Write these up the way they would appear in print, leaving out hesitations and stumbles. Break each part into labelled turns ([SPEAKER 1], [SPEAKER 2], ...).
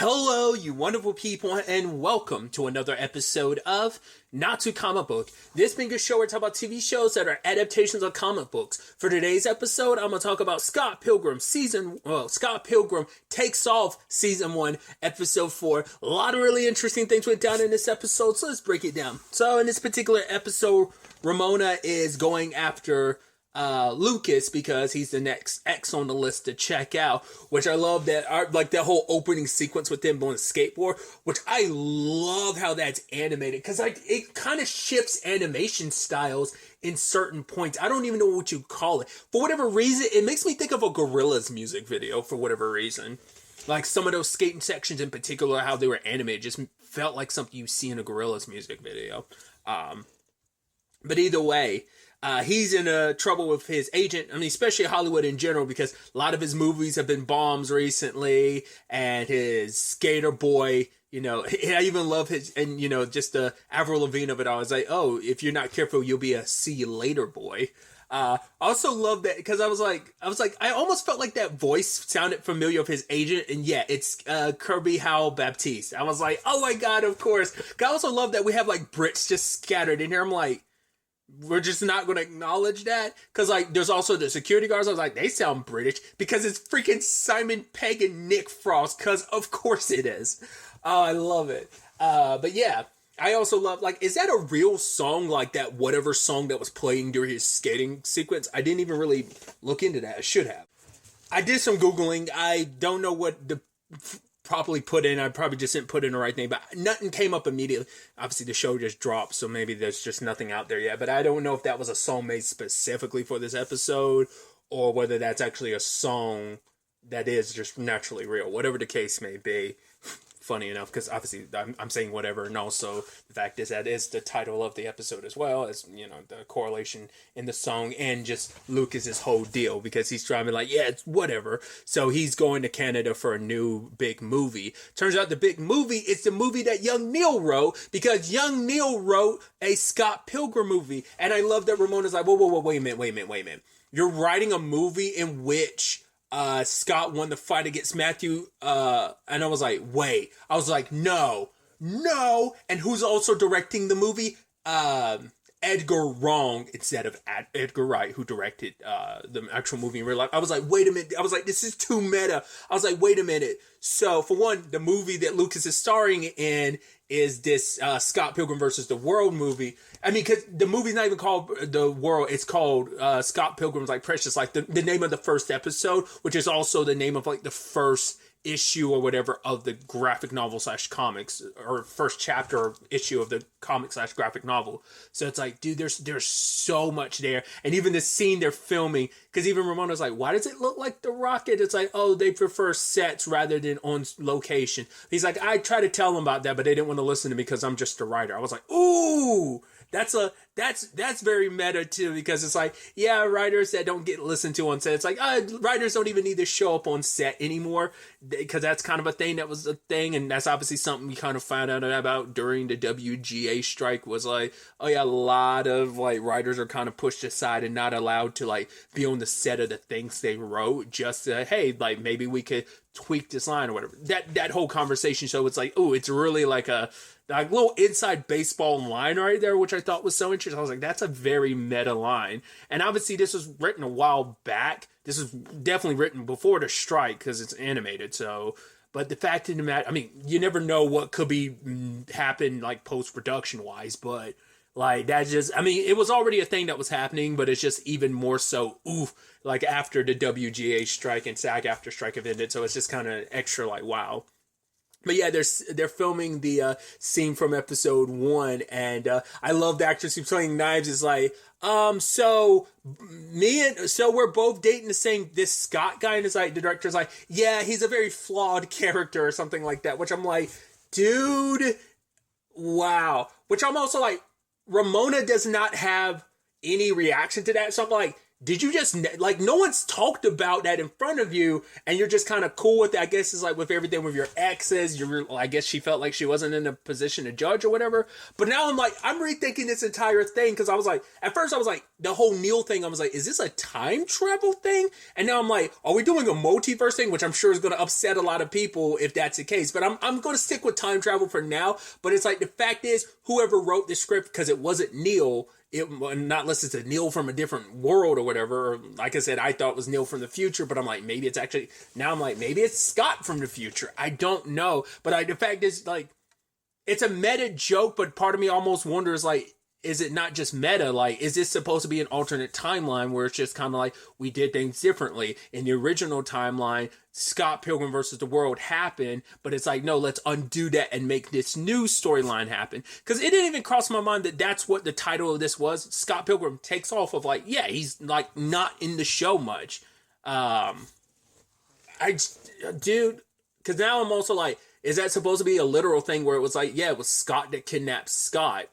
[SPEAKER 1] Hello, you wonderful people, and welcome to another episode of Not Too Comic Book. This being a show where we talk about TV shows that are adaptations of comic books. For today's episode, I'm going to talk about Scott Pilgrim Takes Off Season 1, Episode 4. A lot of really interesting things went down in this episode, so let's break it down. So in this particular episode, Ramona is going after Lucas because he's the next X on the list to check out, which I love that, like that whole opening sequence with them on the skateboard, which I love how that's animated because like it kind of shifts animation styles in certain points. I don't even know what you call it. For whatever reason, it makes me think of a Gorillaz music video for whatever reason. Like some of those skating sections in particular, how they were animated just felt like something you see in a Gorillaz music video. But either way, he's in trouble with his agent. I mean, especially Hollywood in general, because a lot of his movies have been bombs recently, and his skater boy, I even love his, and just the Avril Lavigne of it all. It's like, oh, if you're not careful, you'll be a see you later boy. I also love that because I was like, I almost felt like that voice sounded familiar of his agent, and yeah, it's Kirby Howell Baptiste. I was like, oh my god, of course. I also love that we have like Brits just scattered in here. I'm like, we're just not going to acknowledge that because like there's also the security guards. I was like, they sound British because it's freaking Simon Pegg and Nick Frost, because of course it is. Oh, I love it. But yeah, I also love, like, is that a real song, like that whatever song that was playing during his skating sequence? I didn't even really look into that. I should have. I did some Googling. I don't know what the properly put in. I probably just didn't put in the right name, but nothing came up immediately. Obviously the show just dropped, so maybe there's just nothing out there yet, but I don't know if that was a song made specifically for this episode or whether that's actually a song that is just naturally real. Whatever the case may be. Funny enough, because obviously I'm saying whatever, and also the fact is that is the title of the episode as well, as the correlation in the song and just Lucas's whole deal, because he's trying to be like, yeah, it's whatever. So he's going to Canada for a new big movie. Turns out the big movie is the movie that young Neil wrote, because young Neil wrote a Scott Pilgrim movie, and I love that Ramona's like, whoa, wait a minute. You're writing a movie in which Scott won the fight against Matthew, and I was like, wait. I was like, no. And who's also directing the movie? Edgar Wrong instead of Edgar Wright, who directed the actual movie in real life. I was like, wait a minute. I was like, this is too meta. I was like, wait a minute. So, for one, the movie that Lucas is starring in is this Scott Pilgrim versus the World movie. I mean, because the movie's not even called The World. It's called Scott Pilgrim's like Precious, like the name of the first episode, which is also the name of like the first issue or whatever of the graphic novel / comics, or first chapter or issue of the comic / graphic novel. So it's like, dude, there's so much there. And even the scene they're filming, because even Ramona's like, why does it look like the rocket? It's like, oh, they prefer sets rather than on location. He's like, I try to tell them about that, but they didn't want to listen to me because I'm just a writer. I was like, ooh, that's very meta too, because it's like, yeah, writers that don't get listened to on set. It's like, writers don't even need to show up on set anymore, because that's kind of a thing that was a thing, and that's obviously something we kind of found out about during the WGA strike, was like, oh yeah, a lot of like writers are kind of pushed aside and not allowed to like be on the set of the things they wrote, just hey, like maybe we could tweak this line or whatever. That whole conversation show, it's like, oh, it's really like a little inside baseball line right there, which I thought was so interesting. I was like, that's a very meta line. And obviously this was written a while back. This was definitely written before the strike because it's animated. So, but the fact of the matter, I mean, you never know what could be happen like post-production wise, but like that just, I mean, it was already a thing that was happening, but it's just even more so, like after the WGA strike and SAG-AFTRA strike have ended. So it's just kind of extra like, wow. But yeah, they're filming the scene from episode 1, and I love the actress who's playing Knives is like, so we're both dating this Scott guy, and it's like the director's like, yeah, he's a very flawed character or something like that, which I'm like, dude, wow. Which I'm also like, Ramona does not have any reaction to that, so I'm like, did you just, like, no one's talked about that in front of you, and you're just kind of cool with it? I guess it's like with everything with your exes, I guess she felt like she wasn't in a position to judge or whatever. But now I'm like, I'm rethinking this entire thing, because I was like, at first I was like, the whole Neil thing, I was like, is this a time travel thing? And now I'm like, are we doing a multiverse thing? Which I'm sure is going to upset a lot of people if that's the case. But I'm going to stick with time travel for now. But it's like, the fact is, whoever wrote the script, because it wasn't Neil, not unless it's a Neil from a different world or whatever. Or, like I said, I thought it was Neil from the future, but I'm like, maybe it's actually, now I'm like, maybe it's Scott from the future. I don't know. But the fact is, like, it's a meta joke, but part of me almost wonders, like, is it not just meta? Like, is this supposed to be an alternate timeline where it's just kind of like, we did things differently? In the original timeline, Scott Pilgrim versus the World happened, but it's like, no, let's undo that and make this new storyline happen. Because it didn't even cross my mind that that's what the title of this was. Scott Pilgrim takes off of, like, yeah, he's, like, not in the show much. Dude, because now I'm also like, is that supposed to be a literal thing where it was like, yeah, it was Scott that kidnapped Scott?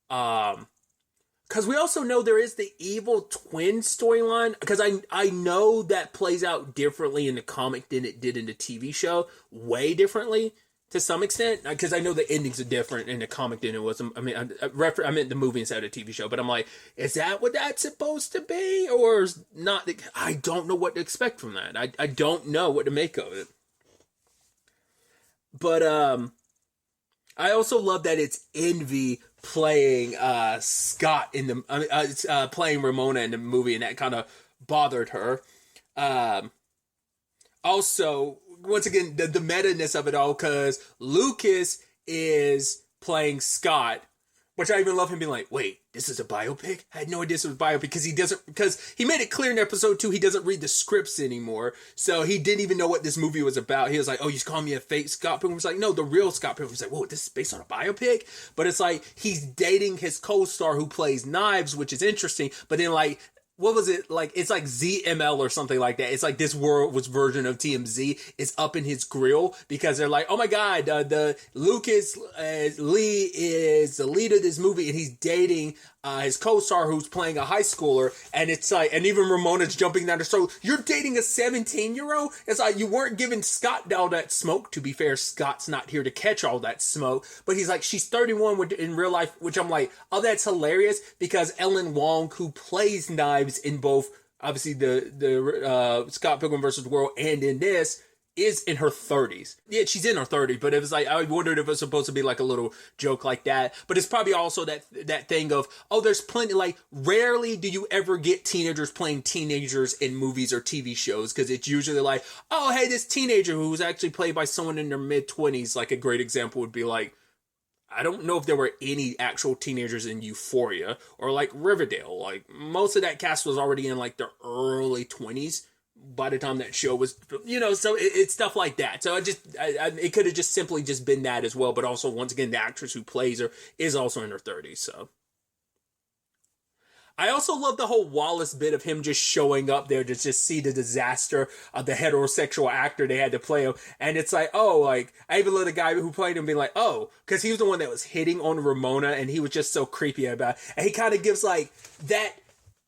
[SPEAKER 1] Because we also know there is the evil twin storyline, because I know that plays out differently in the comic than it did in the TV show, way differently to some extent, because I know the endings are different in the comic than it was. I mean, I meant the movie instead of the TV show, but I'm like, is that what that's supposed to be, or not? I don't know what to expect from that. I don't know what to make of it. But I also love that it's Envy playing Scott in the playing Ramona in the movie, and that kind of bothered her. Also, once again, the meta-ness of it all, because Lucas is playing Scott, which I even love him being like, wait, this is a biopic? I had no idea this was a biopic, because he made it clear in episode 2 he doesn't read the scripts anymore, so he didn't even know what this movie was about. He was like, oh, you just call me a fake Scott Pilgrim? He was like, no, the real Scott Pilgrim. He's like, whoa, this is based on a biopic? But it's like, he's dating his co-star who plays Knives, which is interesting, but then, like, what was it? Like, it's like ZML or something like that. It's like this world's version of TMZ is up in his grill, because they're like, oh my God, the Lucas Lee is the lead of this movie, and he's dating his co-star who's playing a high schooler. And it's like, and even Ramona's jumping down the throat. You're dating a 17-year-old? It's like, you weren't giving Scott all that smoke. To be fair, Scott's not here to catch all that smoke. But he's like, she's 31 in real life, which I'm like, oh, that's hilarious, because Ellen Wong, who plays Knives in both, obviously, the Scott Pilgrim versus the World and in this, is in her 30s. Yeah, she's in her 30s, but it was like, I wondered if it was supposed to be like a little joke like that. But it's probably also that thing of, oh, there's plenty, like, rarely do you ever get teenagers playing teenagers in movies or TV shows, because it's usually like, oh, hey, this teenager who's actually played by someone in their mid-20s. Like, a great example would be like, I don't know if there were any actual teenagers in Euphoria or like Riverdale. Like, most of that cast was already in like their early 20s by the time that show was, so it's stuff like that. So it could have just simply just been that as well. But also, once again, the actress who plays her is also in her 30s. So I also love the whole Wallace bit of him just showing up there to just see the disaster of the heterosexual actor they had to play him. And it's like, oh, like, I even let the guy who played him be like, oh, because he was the one that was hitting on Ramona, and he was just so creepy about it. And he kind of gives like that,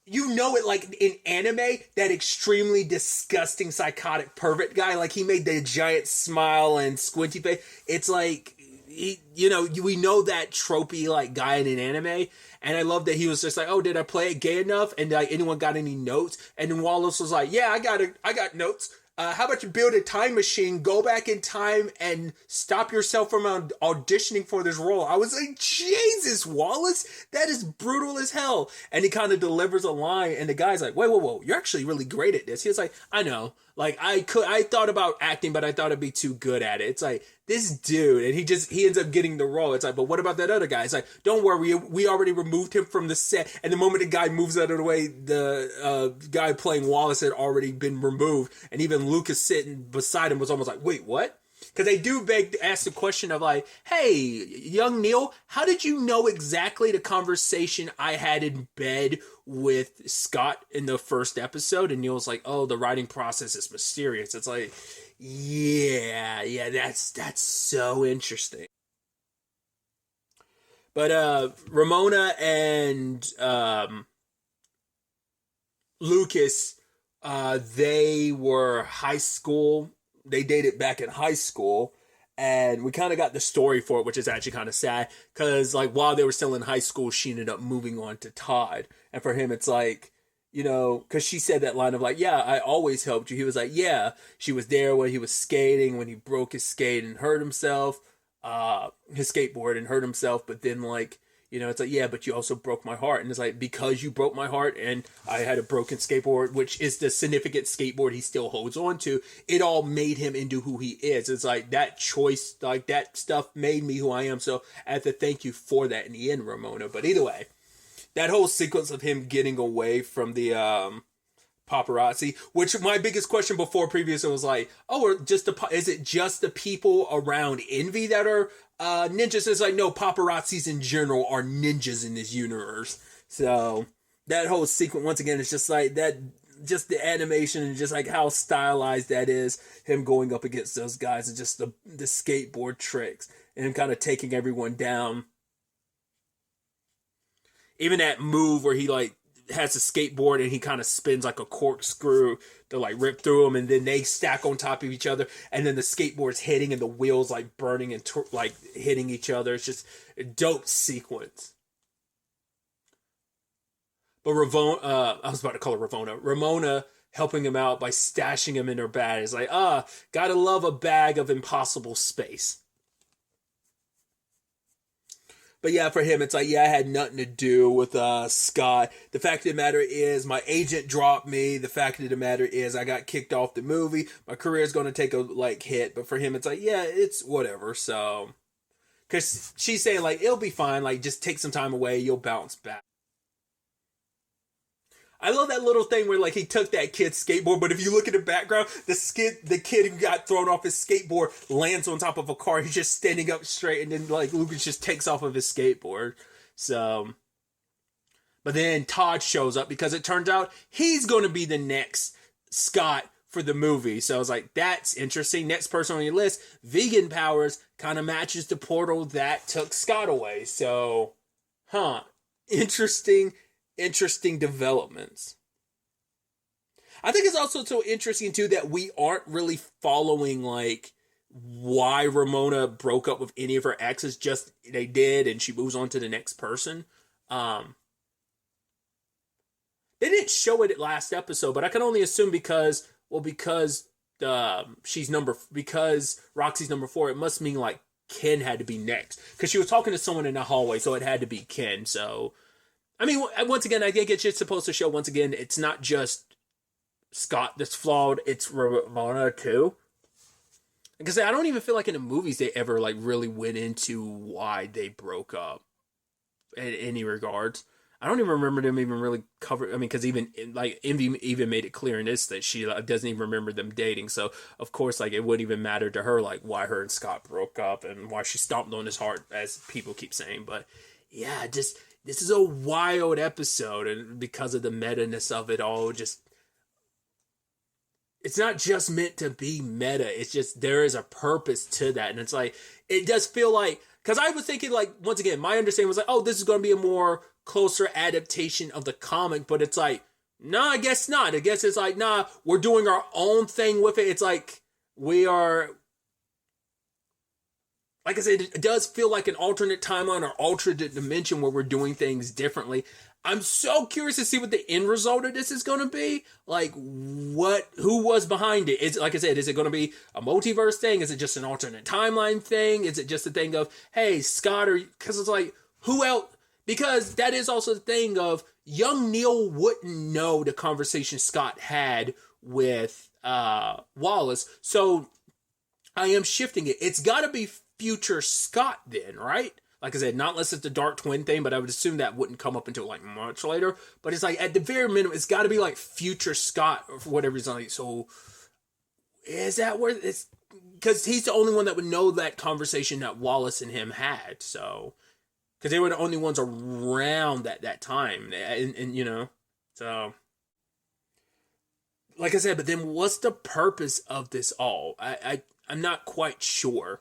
[SPEAKER 1] it like in anime, that extremely disgusting psychotic pervert guy. Like, he made the giant smile and squinty face. It's like, we know that tropey like guy in an anime. And I love that he was just like, oh, did I play it gay enough? And like, anyone got any notes? And then Wallace was like, yeah, I got notes. How about you build a time machine, go back in time, and stop yourself from auditioning for this role? I was like, Jesus, Wallace, that is brutal as hell. And he kind of delivers a line, and the guy's like, whoa, you're actually really great at this. He was like, I know. Like, I thought about acting, but I thought I'd be too good at it. It's like, this dude, and he ends up getting the role. It's like, but what about that other guy? It's like, don't worry, we already removed him from the set. And the moment the guy moves out of the way, the guy playing Wallace had already been removed. And even Lucas sitting beside him was almost like, wait, what? Because they do beg to ask the question of like, hey, young Neil, how did you know exactly the conversation I had in bed with Scott in the first episode? And Neil's like, oh, the writing process is mysterious. It's like, yeah, that's so interesting. But Ramona and Lucas, they were high school. They dated back in high school, and we kind of got the story for it, which is actually kind of sad because like while they were still in high school, she ended up moving on to Todd, and for him, it's like. Because she said that line of like, yeah, I always helped you. He was like, yeah, she was there when he was skating, when he broke his skate and hurt himself, his skateboard and hurt himself. But then like, it's like, yeah, but you also broke my heart. And it's like, because you broke my heart and I had a broken skateboard, which is the significant skateboard he still holds on to, it all made him into who he is. It's like that choice, like that stuff made me who I am. So I have to thank you for that in the end, Ramona. But either way. That whole sequence of him getting away from the paparazzi, which my biggest question before previous was like, oh, is it just the people around Envy that are ninjas? It's like, no, paparazzis in general are ninjas in this universe. So that whole sequence, once again, is just like that, just the animation and just like how stylized that is, him going up against those guys and just the skateboard tricks and him kind of taking everyone down. Even that move where he like has a skateboard and he kind of spins like a corkscrew to like rip through them, and then they stack on top of each other, and then the skateboard's hitting and the wheels like burning and like hitting each other. It's just a dope sequence. But I was about to call her Ramona helping him out by stashing him in her bag. It's like, gotta love a bag of impossible space. But yeah, for him, it's like, yeah, I had nothing to do with Scott. The fact of the matter is, my agent dropped me. The fact of the matter is, I got kicked off the movie. My career is going to take a hit. But for him, it's like, yeah, it's whatever. So, because she's saying like, it'll be fine. Like, just take some time away. You'll bounce back. I love that little thing where like he took that kid's skateboard, but if you look at the background, the kid who got thrown off his skateboard lands on top of a car. He's just standing up straight, and then like Lucas just takes off of his skateboard. So, but then Todd shows up because it turns out he's going to be the next Scott for the movie. So I was like, that's interesting. Next person on your list, vegan powers, kind of matches the portal that took Scott away. So, interesting developments. I think it's also so interesting too that we aren't really following like why Ramona broke up with any of her exes. Just they did, and she moves on to the next person. They didn't show it at last episode, but I can only assume because Roxy's number 4. It must mean like Ken had to be next because she was talking to someone in the hallway, so it had to be Ken. So. I mean, once again, I think it's just supposed to show, once again, it's not just Scott that's flawed, it's Ramona too. Because I don't even feel like in the movies they ever like really went into why they broke up in any regards. I don't even remember them even really cover. I mean, because even like Envy even made it clear in this that she doesn't even remember them dating. So of course, like it wouldn't even matter to her like why her and Scott broke up and why she stomped on his heart, as people keep saying. But yeah, just. This is a wild episode, and because of the meta-ness of it all, it's not just meant to be meta. It's just there is a purpose to that, and it's like it does feel like because I was thinking like once again, my understanding was like, oh, this is going to be a more closer adaptation of the comic, but it's like, nah, I guess not. I guess it's like, nah, we're doing our own thing with it. It's like we are. Like I said, it does feel like an alternate timeline or alternate dimension where we're doing things differently. I'm so curious to see what the end result of this is going to be. Like, who was behind it? Is like I said, is it going to be a multiverse thing? Is it just an alternate timeline thing? Is it just a thing of, hey, Scott, or because it's like, who else? Because that is also the thing of young Neil wouldn't know the conversation Scott had with Wallace. So I am shifting it. It's got to be future Scott then, right? Like I said, not unless it's the Dark Twin thing, but I would assume that wouldn't come up until like much later. But it's like at the very minimum, it's got to be like future Scott or for whatever reason. Like, so is that where it's because he's the only one that would know that conversation that Wallace and him had. So because they were the only ones around at that time, and so like I said, but then what's the purpose of this all? I'm not quite sure.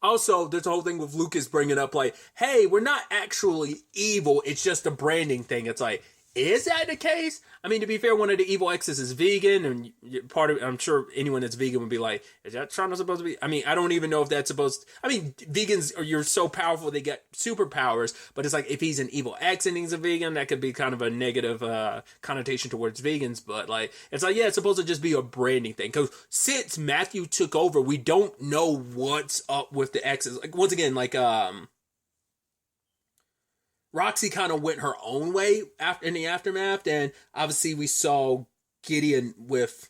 [SPEAKER 1] Also, there's a whole thing with Lucas bringing up, like, hey, we're not actually evil. It's just a branding thing. It's like, is that the case? I mean, to be fair, one of the evil X's is vegan, and part of it, I'm sure anyone that's vegan would be like, is that Toronto supposed to be? I mean, I don't even know if that's supposed to, I mean, vegans, you're so powerful, they get superpowers, but it's like, if he's an evil X and he's a vegan, that could be kind of a negative connotation towards vegans, but like, it's like, yeah, it's supposed to just be a branding thing, because since Matthew took over, we don't know what's up with the X's. Like, once again, like, Roxy kind of went her own way in the aftermath, and obviously we saw Gideon with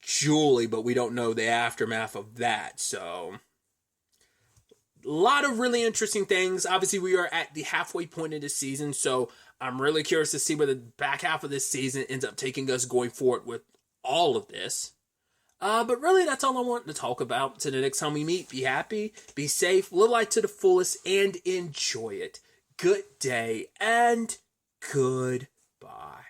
[SPEAKER 1] Julie, but we don't know the aftermath of that. So, a lot of really interesting things. Obviously, we are at the halfway point of the season, so I'm really curious to see where the back half of this season ends up taking us going forward with all of this. But really, that's all I want to talk about. Until the next time we meet, be happy, be safe, live life to the fullest, and enjoy it. Good day and goodbye.